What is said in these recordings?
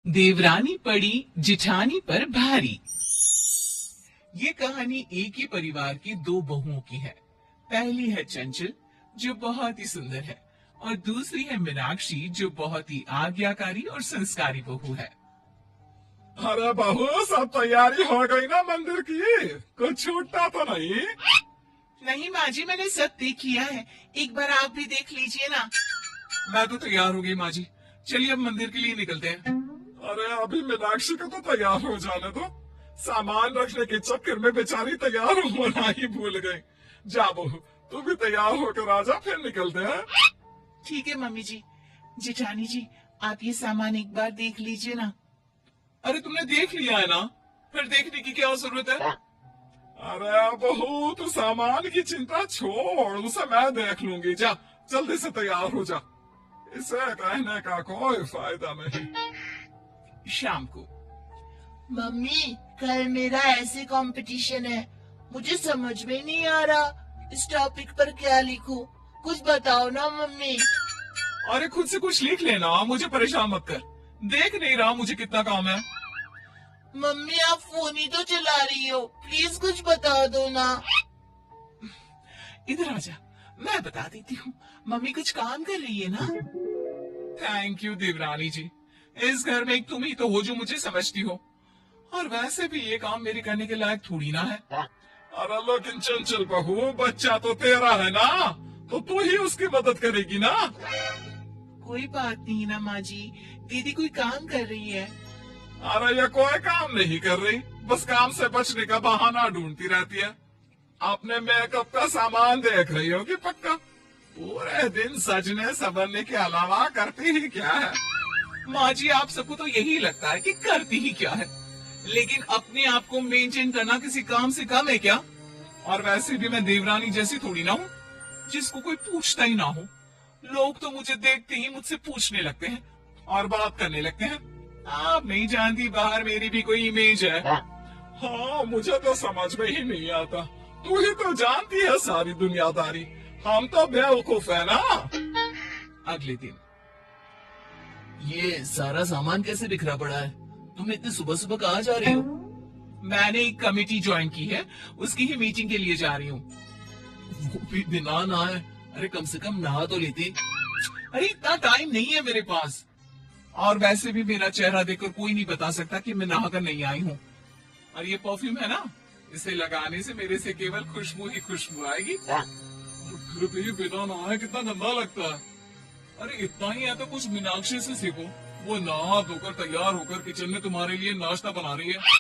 देवरानी पड़ी जिठानी पर भारी। ये कहानी एक ही परिवार की दो बहुओं की है। पहली है चंचल जो बहुत ही सुंदर है और दूसरी है मीनाक्षी जो बहुत ही आज्ञाकारी और संस्कारी बहू है। अरे बहू, सब तैयारी हो गई ना मंदिर की? कुछ छूटता तो नहीं? नहीं माँ जी, मैंने सब देख लिया है, एक बार आप भी देख लीजिए ना। मैं तो तैयार हो गई माँ जी, चलिए अब मंदिर के लिए निकलते हैं। अरे अभी मीनाक्षी को तो तैयार हो जाने दो। सामान रखने के चक्कर में बेचारी तैयार होना ही भूल गई। जा बहू, तू भी तैयार होकर आजा, फिर निकलते हैं। ठीक है मम्मी जी। जेठानी जी, आप ये सामान एक बार देख लीजिए ना। अरे तुमने देख लिया है ना, फिर देखने की क्या जरूरत है? अरे बहू, तू सामान की चिंता छोड़, उसे मैं देख लूंगी। जा जल्दी से तैयार हो जा, इसे कहने का कोई फायदा नहीं। शाम को मम्मी, कल मेरा ऐसे कंपटीशन है, मुझे समझ में नहीं आ रहा इस टॉपिक पर क्या लिखूं। कुछ बताओ ना मम्मी। अरे खुद से कुछ लिख लेना, मुझे परेशान मत कर। देख नहीं रहा मुझे कितना काम है। मम्मी, आप फोन ही तो चला रही हो, प्लीज कुछ बता दो ना। इधर आजा, मैं बता देती हूँ। मम्मी कुछ काम कर रही है ना। थैंक यू देवरानी जी, इस घर में एक तुम ही तो हो जो मुझे समझती हो, और वैसे भी ये काम मेरे करने के लायक थोड़ी ना है। अरे लेकिन चंचल बहू, बच्चा तो तेरा है ना, तो तू ही उसकी मदद करेगी ना। कोई बात नहीं ना माँ जी, दीदी कोई काम कर रही है। अरे ये कोई काम नहीं कर रही, बस काम से बचने का बहाना ढूंढती रहती है। आपने मेकअप का सामान देख रही होगी पक्का। पूरे दिन सजने संवरने के अलावा करती ही क्या है? माँ जी, आप सबको तो यही लगता है कि करती ही क्या है, लेकिन अपने आप को मेंटेन करना किसी काम से कम है क्या? और वैसे भी मैं देवरानी जैसी थोड़ी ना हूँ जिसको कोई पूछता ही ना हो। लोग तो मुझे देखते ही मुझसे पूछने लगते हैं और बात करने लगते हैं। आप नहीं जानती, बाहर मेरी भी कोई इमेज है। हाँ, मुझे तो समझ में ही नहीं आता। तू ही तो जानती है सारी दुनियादारी, हम तो बेवकूफ है ना। अगले दिन ये सारा सामान कैसे बिखरा पड़ा है? तुम इतने सुबह सुबह कहाँ जा रही हो? मैंने एक कमेटी ज्वाइन की है, उसकी ही मीटिंग के लिए जा रही हूँ। वो भी बिना नहाए? अरे कम से कम नहा तो लेती। अरे इतना टाइम नहीं है मेरे पास, और वैसे भी मेरा चेहरा देखकर कोई नहीं बता सकता कि मैं नहाकर नहीं आई हूँ। और ये परफ्यूम है ना, इसे लगाने से मेरे से केवल खुशबू ही खुशबू आएगी। फिर भी बिना नहाए कितना गंदा लगता है। अरे इतना ही है तो कुछ मीनाक्षी से सीखो, वो नहा धोकर तैयार होकर किचन में तुम्हारे लिए नाश्ता बना रही है।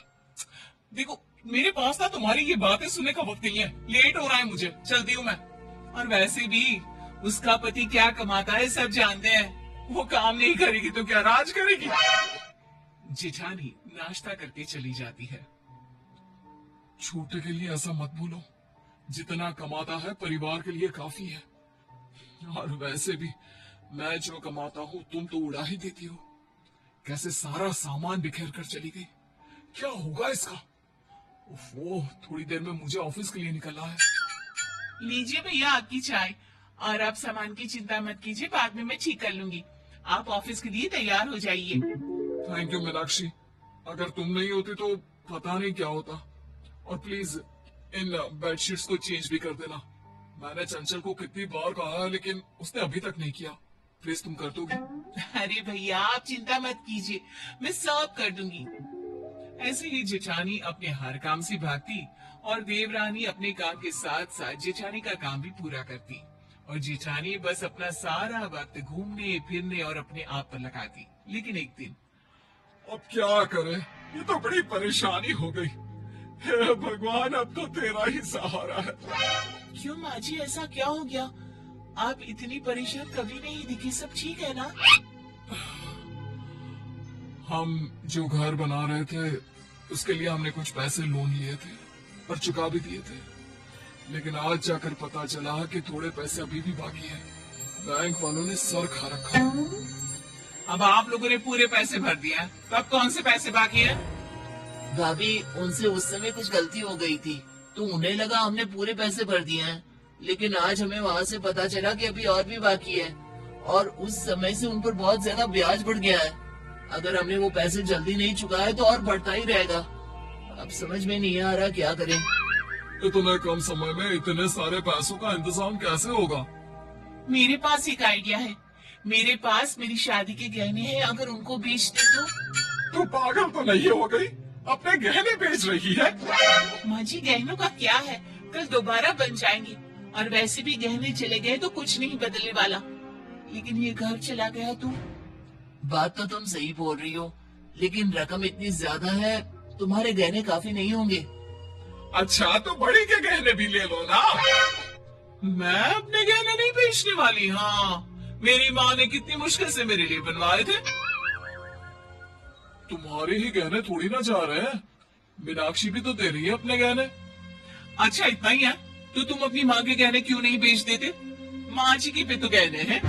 देखो मेरे पास ना तुम्हारी ये बातें सुनने का वक्त नहीं है, लेट हो रहा है मुझे, चलती हूँ मैं। और वैसे भी उसका पति क्या कमाता है सब जानते हैं, वो काम नहीं करेगी तो क्या राज करेगी? जेठानी नाश्ता करके चली जाती है। छोटे के लिए ऐसा मत बोलो, जितना कमाता है परिवार के लिए काफी है। और वैसे भी मैं जो कमाता हूँ तुम तो उड़ा ही देती हो। कैसे सारा सामान बिखेर कर चली गई, क्या होगा इसका? वो थोड़ी देर में मुझे ऑफिस के लिए निकलना है। लीजिए भैया आपकी चाय, और आप सामान की चिंता मत कीजिए, बाद में मैं ठीक कर लूंगी। आप ऑफिस के लिए तैयार हो जाइए। थैंक यू मीनाक्षी, अगर तुम नहीं होती तो पता नहीं क्या होता। और प्लीज इन बेडशीट्स को चेंज भी कर देना। मैंने चंचल को कितनी बार कहा है लेकिन उसने अभी तक नहीं किया। प्लीज तुम कर दोगी? अरे भैया आप चिंता मत कीजिए, मैं सब कर दूंगी। ऐसे ही जेठानी अपने हर काम से भागती और देवरानी अपने काम के साथ साथ जेठानी का काम भी पूरा करती, और जेठानी बस अपना सारा वक्त घूमने फिरने और अपने आप पर लगाती। लेकिन एक दिन अब क्या करे, ये तो बड़ी परेशानी हो गई। हे भगवान, अब तो तेरा ही सहारा है। क्यों माँ जी, ऐसा क्या हो गया? आप इतनी परेशान कभी नहीं दिखी, सब ठीक है ना? हम जो घर बना रहे थे उसके लिए हमने कुछ पैसे लोन लिए थे और चुका भी दिए थे, लेकिन आज जाकर पता चला कि थोड़े पैसे अभी भी बाकी हैं। बैंक वालों ने सर खा रखा। अब आप लोगों ने पूरे पैसे भर दिए हैं, तो अब कौन से पैसे बाकी हैं? भाभी, उनसे उस समय कुछ गलती हो गई थी, तो उन्हें लगा हमने पूरे पैसे भर दिए हैं, लेकिन आज हमें वहाँ से पता चला कि अभी और भी बाकी है, और उस समय से उन पर बहुत ज्यादा ब्याज बढ़ गया है। अगर हमने वो पैसे जल्दी नहीं चुकाए तो और बढ़ता ही रहेगा। अब समझ में नहीं आ रहा क्या करें। इतने कम समय में इतने सारे पैसों का इंतजाम कैसे होगा? मेरे पास एक आइडिया है। मेरे पास मेरी शादी के गहने हैं, अगर उनको बेच दे तो। तू पागल तो नहीं हो गई? अपने गहने बेच रही है? माँ जी, गहनों का क्या है, कल दोबारा बन जाएंगे, और वैसे भी गहने चले गए तो कुछ नहीं बदलने वाला। लेकिन ये घर चला गया तो। बात तो तुम सही बोल रही हो, लेकिन रकम इतनी ज्यादा है, तुम्हारे गहने काफी नहीं होंगे। अच्छा, तो बड़ी के गहने भी ले लो ना। मैं अपने गहने नहीं बेचने वाली। हाँ, मेरी माँ ने कितनी मुश्किल से मेरे लिए बनवाए थे। तुम्हारे ही गहने थोड़ी ना जा रहे हैं, मीनाक्षी भी तो दे रही है अपने गहने। अच्छा, इतना ही है तो तुम अपनी माँ के गहने क्यों नहीं बेच देते? माँ जी के भी तो गहने हैं।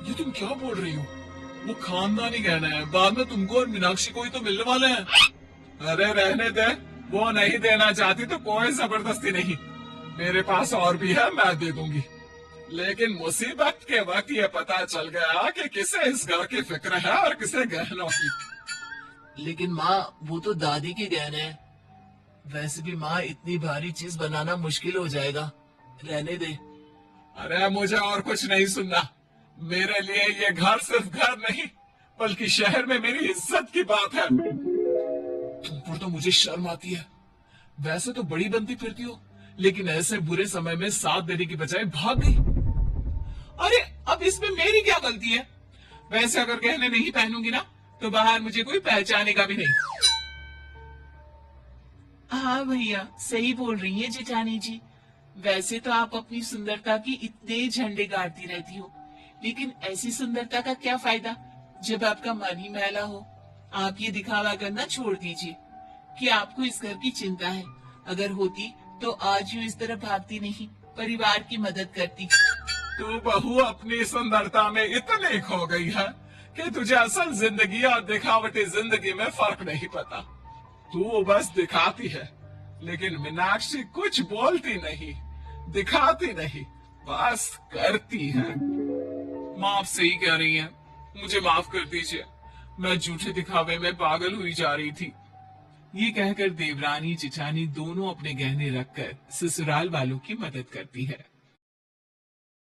ये तुम क्या बोल रही हो? वो खानदानी गहने हैं, बाद में तुमको और मीनाक्षी को ही तो मिलने वाले हैं। अरे रहने दे, वो नहीं देना चाहती तो कोई जबरदस्ती नहीं। मेरे पास और भी है, मैं दे दूंगी। लेकिन मुसीबत के वक्त ये पता चल गया कि किसे इस घर की फिक्र है और किसे गहनों की। लेकिन माँ, वो तो दादी के गहने हैं। वैसे भी माँ, इतनी भारी चीज बनाना मुश्किल हो जाएगा, रहने दे। अरे मुझे और कुछ नहीं सुनना। मेरे लिए ये घर सिर्फ घर नहीं, बल्कि शहर में मेरी इज्जत की बात है। तुम पर तो मुझे शर्म आती है। वैसे तो बड़ी बनती फिरती हो, लेकिन ऐसे बुरे समय में साथ देने की बजाय भाग गई। अरे, अब इसमें मेरी क्या गलती है? वैसे अगर गहने नहीं पहनूंगी ना, तो बाहर मुझे कोई पहचानेगा भी नहीं। हाँ भैया, सही बोल रही है जेठानी जी। वैसे तो आप अपनी सुंदरता की इतने झंडे गाड़ती रहती हो, लेकिन ऐसी सुंदरता का क्या फायदा जब आपका मन ही मैला हो। आप ये दिखावा करना छोड़ दीजिए कि आपको इस घर की चिंता है। अगर होती तो आज यूं इस तरह भागती नहीं, परिवार की मदद करती। तू बहू अपनी सुंदरता में इतनी खो गई है कि तुझे असल जिंदगी और दिखावटी जिंदगी में फर्क नहीं पता। तू बस दिखाती है, लेकिन मीनाक्षी कुछ बोलती नहीं, दिखाती नहीं, बस करती है। माँ, आप सही कह रही हैं, मुझे माफ कर दीजिए। मैं झूठे दिखावे में पागल हुई जा रही थी। ये कहकर देवरानी जेठानी दोनों अपने गहने रखकर ससुराल वालों की मदद करती है।